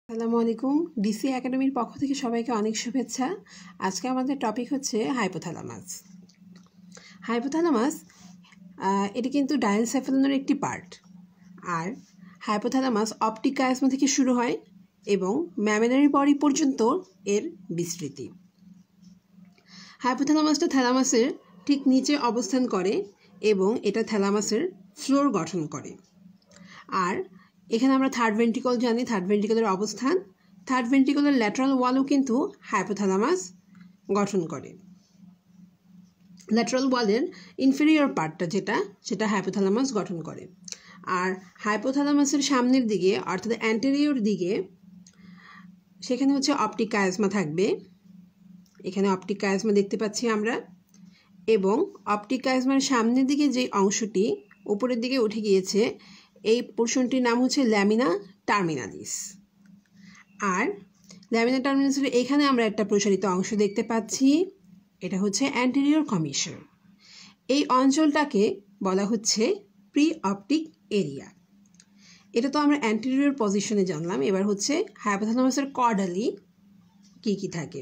আসসালামু আলাইকুম। ডিসি একাডেমির পক্ষ থেকে সবাইকে অনেক শুভেচ্ছা। আজকে আমাদের টপিক হচ্ছে হাইপোথ্যালামাস। হাইপোথ্যালামাস এটি কিন্তু ডায়ানসেফালনের একটি পার্ট। আর হাইপোথ্যালামাস অপটিক কায়াজমা থেকে শুরু হয় এবং ম্যামেলারি বডি পর্যন্ত এর বিস্তৃতি। হাইপোথ্যালামাসটা থ্যালামাসের ঠিক নিচে অবস্থান করে এবং এটা থ্যালামাসের ফ্লোর গঠন করে। আর এখানে আমরা থার্ড ভেন্ট্রিকল জানি, থার্ড ভেন্ট্রিকলের অবস্থান। থার্ড ভেন্ট্রিকলের ল্যাটারাল ওয়ালও কিন্তু হাইপোথ্যালামাস গঠন করে। ল্যাটারাল ওয়ালের ইনফেরিয়র পার্টটা সেটা হাইপোথ্যালামাস গঠন করে। আর হাইপোথ্যালামাসের সামনের দিকে অর্থাৎ অ্যান্টেরিয়র দিকে সেখানে হচ্ছে অপটিক কায়াজমা থাকবে। এখানে অপটিক কায়াজমা দেখতে পাচ্ছি আমরা। এবং অপটিক কায়াজমার সামনের দিকে যে অংশটি উপরের দিকে উঠে গিয়েছে এই পোর্শনটির নাম হচ্ছে ল্যামিনা টার্মিনালিস। আর ল্যামিনা টার্মিনালিসের এখানে আমরা একটা প্রসারিত অংশ দেখতে পাচ্ছি, এটা হচ্ছে অ্যান্টেরিয়র কমিশন। এই অঞ্চলটাকে বলা হচ্ছে প্রি অপটিক এরিয়া। এটা তো আমরা অ্যান্টেরিয়র পজিশনে জানলাম। এবার হচ্ছে হাইপোথ্যালামাসের কর্ডালি কি থাকে।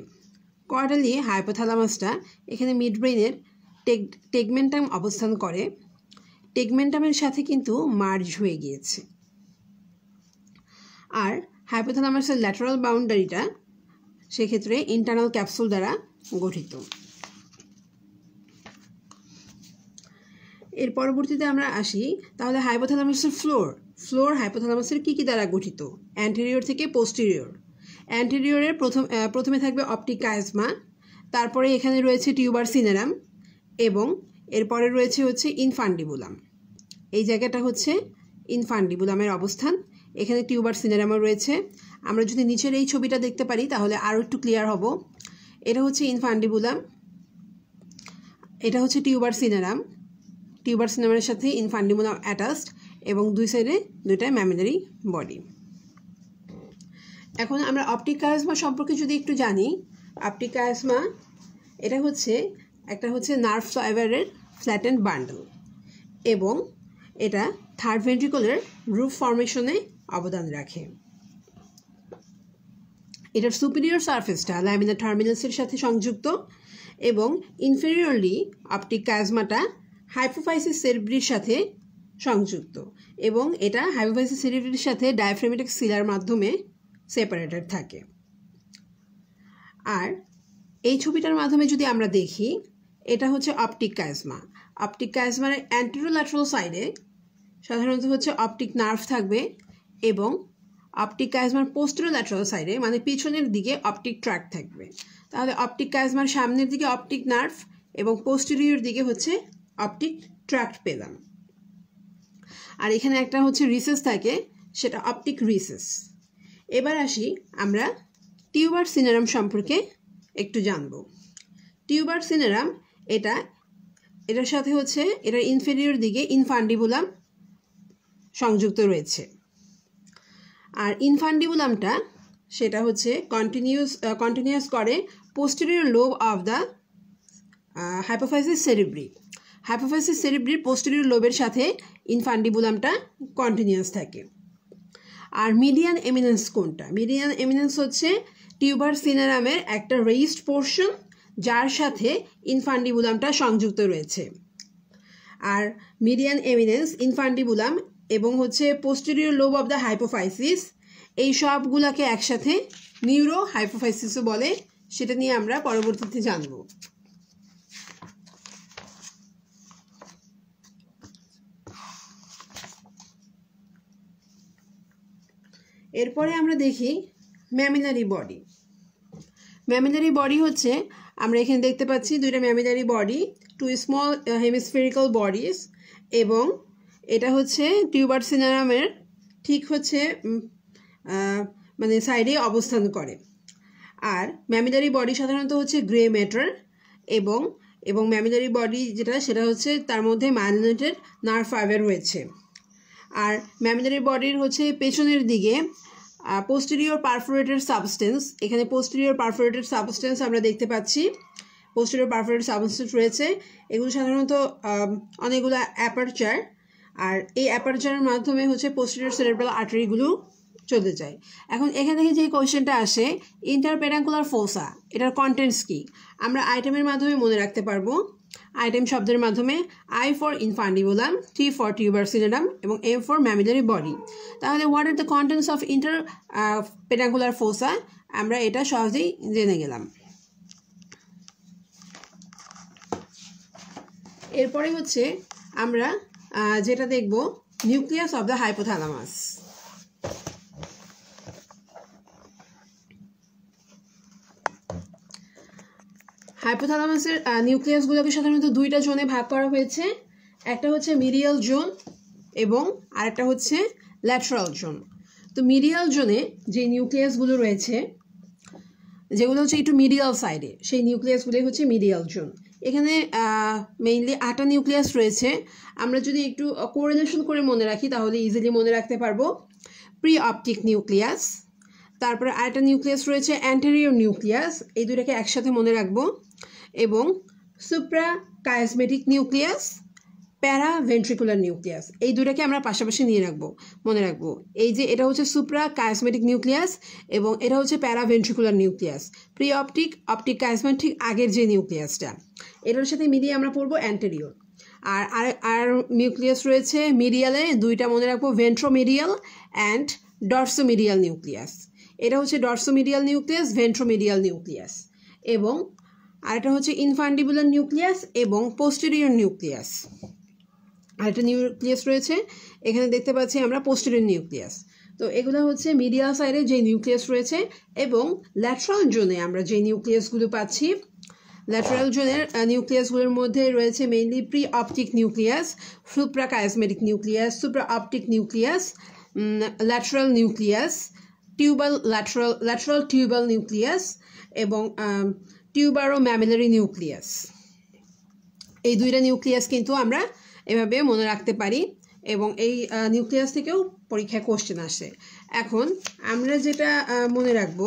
কর্ডালি হাইপোথ্যালামাসটা এখানে মিড ব্রেইনের টেগমেন্টাম অবস্থান করে। টেগমেন্টামের সাথে কিন্তু মার্জ হয়ে গিয়েছে। আর হাইপোথ্যালামাসের ল্যাটারাল বাউন্ডারিটা সেক্ষেত্রে ইন্টারনাল ক্যাপসুল দ্বারা গঠিত। এর পরবর্তীতে আমরা আসি তাহলে হাইপোথ্যালামাসের ফ্লোর হাইপোথ্যালামাসের কি দ্বারা গঠিত। অ্যান্টেরিয়র থেকে পোস্টেরিয়র। অ্যান্টেরিয়রের প্রথমে থাকবে অপটিক কায়াজমা, তারপরে এখানে রয়েছে টিউবার সিনেরাম এবং এরপরে রয়েছে হচ্ছে ইনফান্ডিবুলাম। এই জায়গাটা হচ্ছে ইনফান্ডিবুলামের অবস্থান। এখানে টিউবার সিনেরামও রয়েছে। আমরা যদি নিচের এই ছবিটা দেখতে পারি তাহলে আরও একটু ক্লিয়ার হব। এটা হচ্ছে ইনফান্ডিবুলাম, এটা হচ্ছে টিউবার সিনেরাম। টিউবার সিনেরামের সাথে ইনফান্ডিবুলাম অ্যাটাচড এবং দুই সাইডে দুইটা ম্যামেলারি বডি। এখন আমরা অপটিক কায়াজমা সম্পর্কে যদি একটু জানি, অপটিক কায়াজমা এটা হচ্ছে একটা হচ্ছে নার্ভ ফাইবারের ফ্ল্যাটেন্ড বান্ডল এবং এটা থার্ড ভেন্ট্রিকলের রুফ ফর্মেশনে অবদান রাখে। এটার সুপিরিয়র সারফেসটা ল্যামিনা টার্মিনাসের সাথে সংযুক্ত এবং ইনফেরিয়রলি অপটিক কায়াজমাটা হাইপোফাইসিস সেরিব্রির সাথে সংযুক্ত এবং এটা হাইপোফাইসিস সেরিব্রির সাথে ডায়াফ্রামেটিক সিলার মাধ্যমে সেপারেটেড থাকে। আর এই ছবিটার মাধ্যমে যদি আমরা দেখি, এটা হচ্ছে অপটিক কায়াজমা। অপটিক কায়াজমার অ্যান্টেরোল্যাটারাল সাইডে সাধারণত হচ্ছে অপটিক নার্ভ থাকবে এবং অপটিক কায়াজমার পোস্টেরোল্যাটারাল সাইডে মানে পিছনের দিকে অপটিক ট্র্যাক্ট থাকবে। তাহলে অপটিক কায়াজমার সামনের দিকে অপটিক নার্ভ এবং পোস্টেরিয়র দিকে হচ্ছে অপটিক ট্র্যাক্ট পেলাম। আর এখানে একটা হচ্ছে রিসেস থাকে, সেটা অপটিক রিসেস। এবার আসি আমরা টিউবার সিনেরাম সম্পর্কে একটু জানব। টিউবার সিনেরাম এটার সাথে হচ্ছে এটার ইনফেরিয়র দিকে ইনফান্ডিবুলাম সংযুক্ত রয়েছে। আর ইনফান্ডিবুলামটা সেটা হচ্ছে কন্টিনিউয়াস করে posterior lobe of the hypophysis cerebri. Hypophysis সেরিব্রির পোস্টেরিয়র লোবের সাথে ইনফান্ডিবুলামটা কন্টিনিউয়াস থাকে। আর মিডিয়ান এমিনেন্স কোনটা? মিডিয়ান এমিনেন্স হচ্ছে টিউবার সিনেরামের একটা রেইজড পোর্শন যার সাথে ইনফান্ডিবুলামটা সংযুক্ত রয়েছে। আর মিডিয়ান এমিনেন্স, ইনফান্ডিবুলাম এবং হচ্ছে posterior lobe of the hypophysis, এই সবগুলাকে একসাথে নিউরো হাইপোফাইসিসও বলে। সেটা নিয়ে আমরা পরবর্তীতে জানব। এরপরে আমরা দেখি ম্যামিলারি বডি। ম্যামিলারি বডি হচ্ছে আমরা এখানে দেখতে পাচ্ছি দুইটা mammillary body, two small হেমিস্ফেরিক্যাল bodies এবং এটা হচ্ছে টিউবার সিনেরামের ঠিক হচ্ছে মানে সাইডে অবস্থান করে। আর ম্যামিলারি বডি সাধারণত হচ্ছে গ্রে ম্যাটার এবং ম্যামিলারি বডি সেটা হচ্ছে তার মধ্যে মাইলিনেটেড নার্ভ ফাইবার রয়েছে। আর ম্যামিলারি বডির হচ্ছে পেছনের দিকে পোস্টেরিয়র পারফোরেটেড সাবস্টেন্স, এখানে পোস্টেরিয়র পারফোরেটেড সাবস্টেন্স আমরা দেখতে পাচ্ছি। পোস্টেরিয়র পারফোরেটেড সাবস্টেন্স রয়েছে, এগুলো সাধারণত অনেকগুলো অ্যাপারচার। আর এই অ্যাপারচারের মাধ্যমে হচ্ছে পোস্টেরিয়র সেরেব্রাল আর্টারিগুলো চলতে চাই। এখন এখান থেকে যে কোয়েশ্চেনটা আসে ইন্টারপেডাঙ্কুলার ফোসা, এটার কন্টেন্টস কি আমরা আইটেমের মাধ্যমে মনে রাখতে পারবো। আইটেম শব্দের মাধ্যমে I for infundibulum, T for tuberculorum এবং M for mammillary body। তাহলে what are the contents of peduncular fossa, আমরা এটা সহজেই জেনে গেলাম। এরপরে হচ্ছে আমরা যেটা দেখব নিউক্লিয়াস অফ দ্য হাইপোথ্যালামাস। হাইপোথ্যালামাসের নিউক্লিয়াসগুলোকে সাধারণত দুইটা জোনে ভাগ করা হয়েছে, একটা হচ্ছে মিডিয়াল জোন এবং আরেকটা হচ্ছে ল্যাটারাল জোন। তো মিডিয়াল জোনে যে নিউক্লিয়াসগুলো রয়েছে যেগুলো হচ্ছে একটু মিডিয়াল সাইডে, সেই নিউক্লিয়াসগুলোই হচ্ছে মিডিয়াল জোন। এখানে মেইনলি 8টা নিউক্লিয়াস রয়েছে। আমরা যদি একটু কোরিলেশন করে মনে রাখি তাহলে ইজিলি মনে রাখতে পারবো। প্রি অপটিক নিউক্লিয়াস, তারপরে আরেকটা নিউক্লিয়াস রয়েছে অ্যান্টেরিয়র নিউক্লিয়াস, এই দুটাকে একসাথে মনে রাখবো, এবং সুপ্রা কায়াসমেটিক নিউক্লিয়াস, প্যারা ভেন্ট্রিকুলার নিউক্লিয়াস, এই দুটাকে আমরা পাশাপাশি মনে রাখবো। এই যে এটা হচ্ছে সুপ্রা কায়াসমেটিক নিউক্লিয়াস এবং এটা হচ্ছে paraventricular nucleus. Preoptic, optic chiasma ঠিক আগের যে নিউক্লিয়াসটা, এটার সাথে মিলিয়ে আমরা পড়বো অ্যান্টেরিয়র। আর নিউক্লিয়াস রয়েছে মিডিয়ালে, দুইটা মনে রাখবো, ভেন্ট্রোমিডিয়াল অ্যান্ড ডর্সোমিডিয়াল নিউক্লিয়াস। এটা হচ্ছে ডর্সোমিডিয়াল নিউক্লিয়াস, ভেন্ট্রোমিডিয়াল নিউক্লিয়াস, এবং আরেকটা হচ্ছে ইনফান্ডিবুলার নিউক্লিয়াস এবং পোস্টেরিয়র নিউক্লিয়াস। আরেকটা নিউক্লিয়াস রয়েছে এখানে দেখতে পাচ্ছি আমরা, পোস্টেরিয়র নিউক্লিয়াস। তো এগুলো হচ্ছে মিডিয়াল সাইডে যে নিউক্লিয়াস রয়েছে, এবং ল্যাটারাল জোনে আমরা যে নিউক্লিয়াসগুলো পাচ্ছি, ল্যাটারাল জোনের নিউক্লিয়াসগুলোর মধ্যে রয়েছে mainly preoptic nucleus, suprachiasmatic nucleus, supraoptic nucleus, lateral nucleus, lateral tubal nucleus এবং টিউবারো ম্যামিলারি নিউক্লিয়াস। এই দুইটা নিউক্লিয়াস কিন্তু আমরা এভাবে মনে রাখতে পারি এবং এই নিউক্লিয়াস থেকেও পরীক্ষায় কোশ্চেন আসে। এখন আমরা যেটা মনে রাখবো,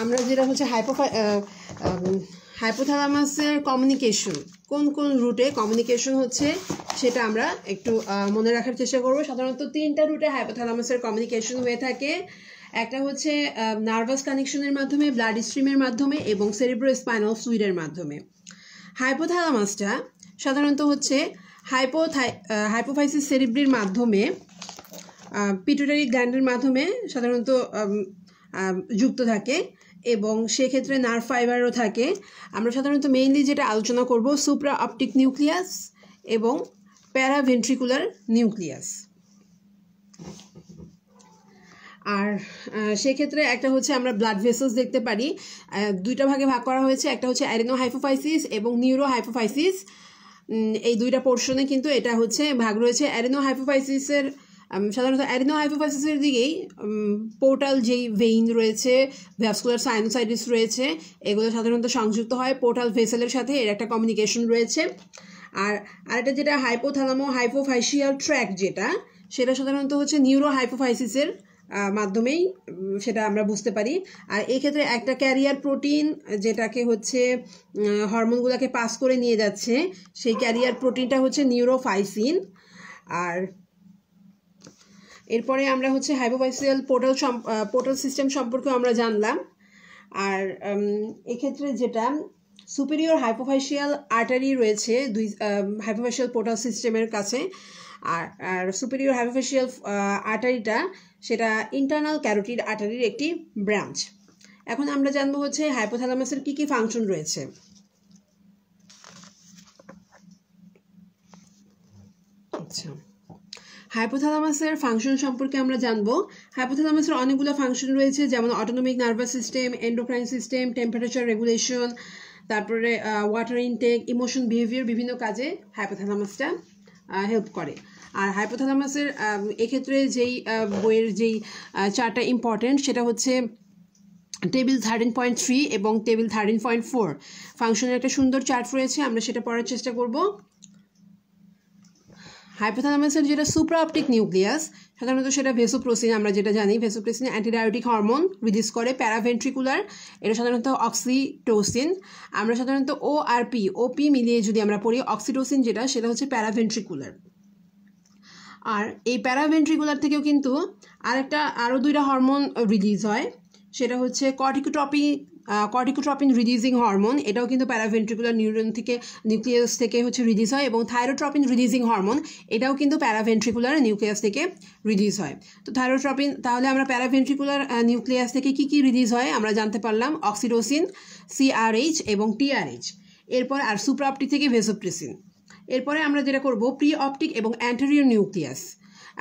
আমরা যেটা হচ্ছে হাইপোথ্যালামাসের কমিউনিকেশন, কোন কোন রুটে কমিউনিকেশন হচ্ছে সেটা আমরা একটু মনে রাখার চেষ্টা করবো। সাধারণত 3টা রুটে হাইপোথ্যালামাসের কমিউনিকেশন হয়ে থাকে। একটা হচ্ছে নার্ভাস কানেকশনের মাধ্যমে, ব্লাড স্ট্রিমের মাধ্যমে এবং সেরিব্রোস্পাইনাল ফ্লুইডের মাধ্যমে। হাইপোথ্যালামাসটা সাধারণত হচ্ছে হাইপোফাইসিস সেরিব্রির মাধ্যমে, পিটুইটারি গ্ল্যান্ডের মাধ্যমে সাধারণত যুক্ত থাকে এবং সেক্ষেত্রে নার্ভ ফাইবারও থাকে। আমরা সাধারণত মেইনলি যেটা আলোচনা করব সুপ্রা অপটিক নিউক্লিয়াস এবং প্যারাভেন্ট্রিকুলার নিউক্লিয়াস। আর সেক্ষেত্রে একটা হচ্ছে আমরা ব্লাড ভেসেলস দেখতে পারি, দুইটা ভাগে ভাগ করা হয়েছে, একটা হচ্ছে অ্যারিনো হাইপোফাইসিস এবং নিউরো হাইপোফাইসিস। এই দুইটা পোর্শনে কিন্তু এটা হচ্ছে ভাগ রয়েছে। অ্যারিনো হাইপোফাইসিসের সাধারণত অ্যারিনো হাইপোফাইসিসের দিকেই পোর্টাল যেই ভেইন রয়েছে, ভ্যাসকুলার সাইনোসাইটিস রয়েছে, এগুলো সাধারণত সংযুক্ত হয় পোর্টাল ভেসেলের সাথে, এর একটা কমিউনিকেশন রয়েছে। আর আরেকটা যেটা হাইপোথ্যালামো হাইপোফাইশিয়াল ট্র্যাক্ট, যেটা সেটা সাধারণত হচ্ছে নিউরো হাইপোফাইসিসের মাধ্যমেই সেটা আমরা বুঝতে পারি। আর এই ক্ষেত্রে একটা ক্যারিয়ার প্রোটিন যেটাকে হচ্ছে হরমোনগুলোকে পাস করে নিয়ে যাচ্ছে, সেই ক্যারিয়ার প্রোটিনটা হচ্ছে নিউরোফাইসিন। আর এরপরে আমরা হচ্ছে হাইপোফাইসিয়াল পোর্টাল সিস্টেম সম্পর্কে আমরা জানলাম। আর এক্ষেত্রে যেটা সুপিরিয়র হাইপোফাইশিয়াল আর্টারি রয়েছে দুই হাইপোফাইশিয়াল পোর্টাল সিস্টেমের কাছে, আর সুপিরিয়র হাইপোফাইশিয়াল আর্টারিটা সেটা ইন্টারনাল ক্যারোটিড আর্টারির একটি ব্রাঞ্চ। এখন আমরা জানবো হচ্ছে হাইপোথ্যালামাসের কি কি ফাংশন রয়েছে। আচ্ছা, হাইপোথ্যালামাসের ফাংশন সম্পর্কে আমরা জানবো। হাইপোথ্যালামাসের অনেকগুলো ফাংশন রয়েছে, যেমন autonomic nervous system, endocrine system, temperature regulation, তারপরে ওয়াটার ইনটেক, ইমোশন, বিহেভিয়ার, বিভিন্ন কাজে হাইপোথ্যালামাসটা হেল্প করে। আর হাইপোথ্যালামাসের এক্ষেত্রে যেই বইয়ের যেই চারটা ইম্পর্টেন্ট, সেটা হচ্ছে টেবিল 13.3 এবং টেবিল 13.4। ফাংশনের একটা সুন্দর চার্ট রয়েছে, আমরা সেটা পড়ার চেষ্টা করব। হাইপোথ্যালামাসের যেটা সুপ্রা অপটিক নিউক্লিয়াস, সাধারণত সেটা ভেসোপ্রেসিন, আমরা যেটা জানি ভেসোপ্রেসিন অ্যান্টিডায়োটিক হরমোন রিলিজ করে। প্যারাভেন্ট্রিকুলার, এটা সাধারণত অক্সিটোসিন। আমরা সাধারণত ও আর পি মিলিয়ে যদি আমরা পড়ি, অক্সিটোসিন যেটা সেটা হচ্ছে প্যারাভেন্ট্রিকুলার। আর এই প্যারাভেন্ট্রিকুলার থেকেও কিন্তু আরও 2টা হরমোন রিলিজ হয়, সেটা হচ্ছে কর্টিকোট্রপিন রিলিজিং হরমোন, এটাও কিন্তু প্যারাভেন্ট্রিকুলার নিউক্লিয়াস থেকে হচ্ছে রিলিজ হয়, এবং থাইরোট্রপিন রিলিজিং হরমোন, এটাও কিন্তু প্যারাভেন্ট্রিকুলার নিউক্লিয়াস থেকে রিলিজ হয়। তো থাইরোট্রপিন, তাহলে আমরা প্যারাভেন্ট্রিকুলার নিউক্লিয়াস থেকে কি রিলিজ হয় আমরা জানতে পারলাম, অক্সিটোসিন, CRH এবং TRH। এরপর আর সুপ্রা অপটিক থেকে ভেসোপ্রেসিন। এরপরে আমরা যেটা করব, প্রি অপটিক এবং অ্যান্টেরিয়র নিউক্লিয়াস,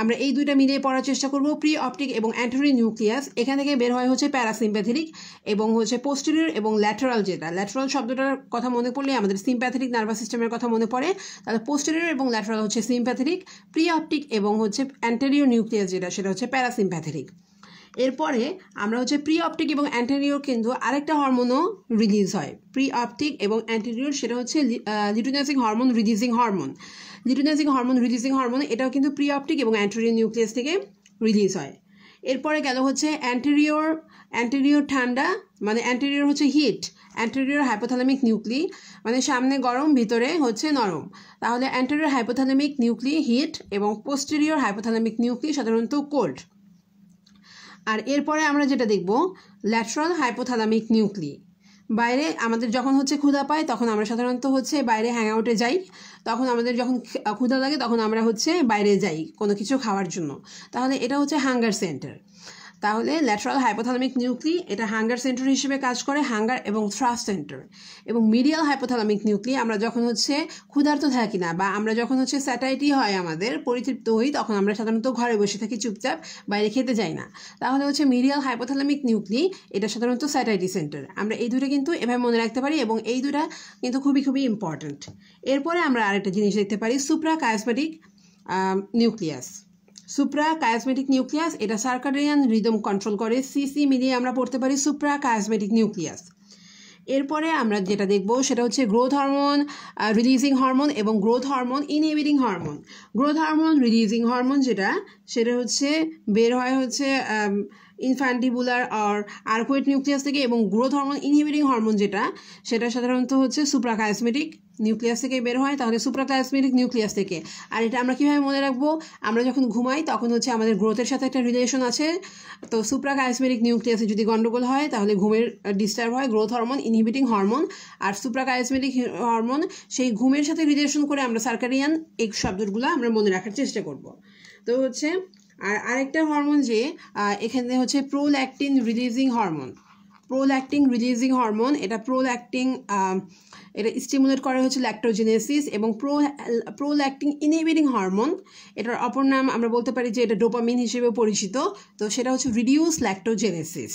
আমরা এই 2টা মিলিয়ে পড়ার চেষ্টা করব। প্রি অপটিক এবং অ্যান্টেরিয়র নিউক্লিয়াস, এখান থেকে বের হয় হচ্ছে প্যারাসিম্প্যাথেটিক এবং হচ্ছে পোস্টেরিয়র এবং ল্যাটারাল। যেটা ল্যাটারাল শব্দটার কথা মনে পড়লে আমাদের সিম্প্যাথেটিক নার্ভাস সিস্টেমের কথা মনে পড়ে, তাহলে পোস্টেরিয়র এবং ল্যাটারাল হচ্ছে সিম্প্যাথেটিক, প্রি অপটিক এবং হচ্ছে অ্যান্টেরিয়র নিউক্লিয়াস সেটা হচ্ছে প্যারাসিম্প্যাথেটিক। এরপরে আমরা হচ্ছে প্রি অপটিক এবং অ্যান্টেরিয়র কিন্তু আরেকটা হরমোনও রিলিজ হয়, প্রি অপটিক এবং অ্যান্টেরিয়র, সেটা হচ্ছে luteinising hormone releasing hormone. Luteinising hormone releasing hormone, এটাও কিন্তু প্রি অপটিক এবং অ্যান্টেরিয়র নিউক্লিয়াস থেকে রিলিজ হয়। এরপরে গেল হচ্ছে অ্যান্টেরিয়র ঠান্ডা, মানে অ্যান্টেরিয়র হচ্ছে হিট, অ্যান্টেরিয়র হাইপোথ্যালামিক নিউক্লি, মানে সামনে গরম ভিতরে হচ্ছে নরম, তাহলে অ্যান্টেরিয়র হাইপোথ্যালামিক নিউক্লি হিট এবং পোস্টেরিয়র হাইপোথ্যালামিক নিউক্লি সাধারণত কোল্ড। আর এরপরে আমরা যেটা দেখব, ল্যাটারাল হাইপোথ্যালামিক নিউক্লি। বাইরে আমাদের যখন হচ্ছে ক্ষুধা পায় তখন আমরা সাধারণত হচ্ছে বাইরে হ্যাং আউটে যাই, তখন আমাদের যখন ক্ষুধা লাগে তখন আমরা হচ্ছে বাইরে যাই কোনো কিছু খাওয়ার জন্য, তাহলে এটা হচ্ছে হাঙ্গার সেন্টার। তাহলে ল্যাটারাল হাইপোথ্যালামিক নিউক্লি এটা হাঙ্গার সেন্টার হিসেবে কাজ করে, হাঙ্গার এবং থ্রাস্ট সেন্টার। এবং মিডিয়াল হাইপোথ্যালামিক নিউক্লি, আমরা যখন হচ্ছে ক্ষুধার্ত থাকি না বা আমরা যখন হচ্ছে স্যাটাইটি হয় আমাদের, পরিতৃপ্ত হই, তখন আমরা সাধারণত ঘরে বসে থাকি চুপচাপ, বাইরে খেতে যাই না, তাহলে হচ্ছে মিডিয়াল হাইপোথ্যালামিক নিউক্লি, এটা সাধারণত স্যাটাইটি সেন্টার। আমরা এই 2টা কিন্তু এভাবে মনে রাখতে পারি এবং এই 2টা কিন্তু খুবই ইম্পর্ট্যান্ট। এরপরে আমরা আরেকটা জিনিস দেখতে পারি, supra কায়াসমেটিক nucleus. Suprachiasmatic nucleus এটা সার্কাডিয়ান রিদম কন্ট্রোল করে, সিসি মিলিয়ে আমরা পড়তে পারি সুপ্রা কায়াসমেটিক নিউক্লিয়াস। এরপরে আমরা যেটা দেখব সেটা হচ্ছে গ্রোথ হরমোন রিলিজিং হরমোন এবং growth hormone inhibiting hormone. Growth hormone releasing hormone সেটা হচ্ছে বের হয় হচ্ছে ইনফ্যান্টিবুলার আর আর্কুয়েট নিউক্লিয়াস থেকে, এবং গ্রোথ হরমোন ইনহিবিটিং হরমোন সেটা সাধারণত হচ্ছে সুপ্রাকায়াসমেটিক নিউক্লিয়াস থেকে বের হয়, তাহলে সুপ্রাকায়াসমেটিক নিউক্লিয়াস থেকে। আর এটা আমরা কীভাবে মনে রাখবো, আমরা যখন ঘুমাই তখন হচ্ছে আমাদের গ্রোথের সাথে একটা রিলেশন আছে, তো সুপ্রাকায়াসমেটিক নিউক্লিয়াসে যদি গন্ডগোল হয় তাহলে ঘুমের ডিস্টার্ব হয়, গ্রোথ হরমোন ইনহিবিটিং হরমোন আর সুপ্রাকায়াসমেটিক হরমোন সেই ঘুমের সাথে রিলেশন করে আমরা সার্কাডিয়ান এই শব্দগুলো আমরা মনে রাখার চেষ্টা করব। তো হচ্ছে আর আরেকটা হরমোন যে এখানে হচ্ছে প্রোল্যাকটিন রিলিজিং হরমোন। এটা স্টিমুলেট করে হচ্ছে ল্যাক্টোজেনেসিস, এবং প্রোল্যাকটিন ইনহিবিটিং হরমোন, এটার অপর নাম আমরা বলতে পারি যে এটা ডোপামিন হিসেবে পরিচিত, তো সেটা হচ্ছে রিডিউস ল্যাক্টোজেনেসিস।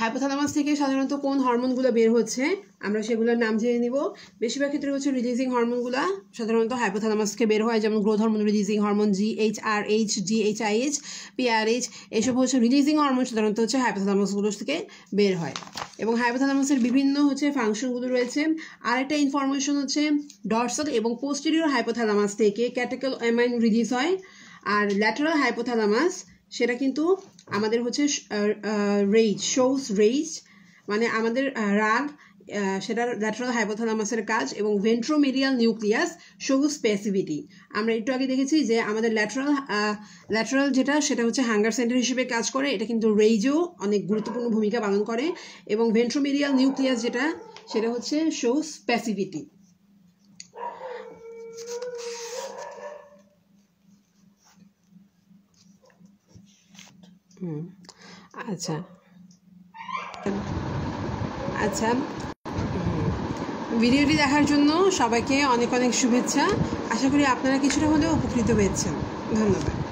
হাইপোথ্যালামাস থেকে সাধারণত কোন হরমোনগুলো বের হচ্ছে আমরা সেগুলোর নাম জেনে নিব। বেশিরভাগ ক্ষেত্রে হচ্ছে রিলিজিং হরমোনগুলো সাধারণত হাইপোথ্যালামাস থেকে বের হয়, যেমন growth hormone releasing hormone GHRH, DHIH, PRH, এসব হচ্ছে রিলিজিং হরমোন, সাধারণত হচ্ছে হাইপোথ্যালামাসগুলো থেকে বের হয়। এবং হাইপোথ্যালামাসের বিভিন্ন হচ্ছে ফাংশনগুলো রয়েছে। আরেকটা ইনফরমেশন হচ্ছে ডরসাল এবং পোস্টেরিয়র হাইপোথ্যালামাস থেকে ক্যাটেকোলামাইন রিলিজ হয়, আর ল্যাটারাল হাইপোথ্যালামাস সেটা কিন্তু আমাদের হচ্ছে রেজ, মানে আমাদের রাগ, সেটা ল্যাটারাল হাইপোথ্যালামাসের কাজ, এবং ভেন্ট্রোমেডিয়াল নিউক্লিয়াস শোস প্যাসিভিটি। আমরা একটু আগে দেখেছি যে আমাদের ল্যাটারাল সেটা হচ্ছে হাঙ্গার সেন্টার হিসেবে কাজ করে, এটা কিন্তু রেজও অনেক গুরুত্বপূর্ণ ভূমিকা পালন করে, এবং ভেন্ট্রোমেডিয়াল নিউক্লিয়াস সেটা হচ্ছে শোস প্যাসিভিটি। আচ্ছা, ভিডিওটি দেখার জন্য সবাইকে অনেক শুভেচ্ছা। আশা করি আপনারা কিছুটা হলেও উপকৃত হয়েছেন। ধন্যবাদ।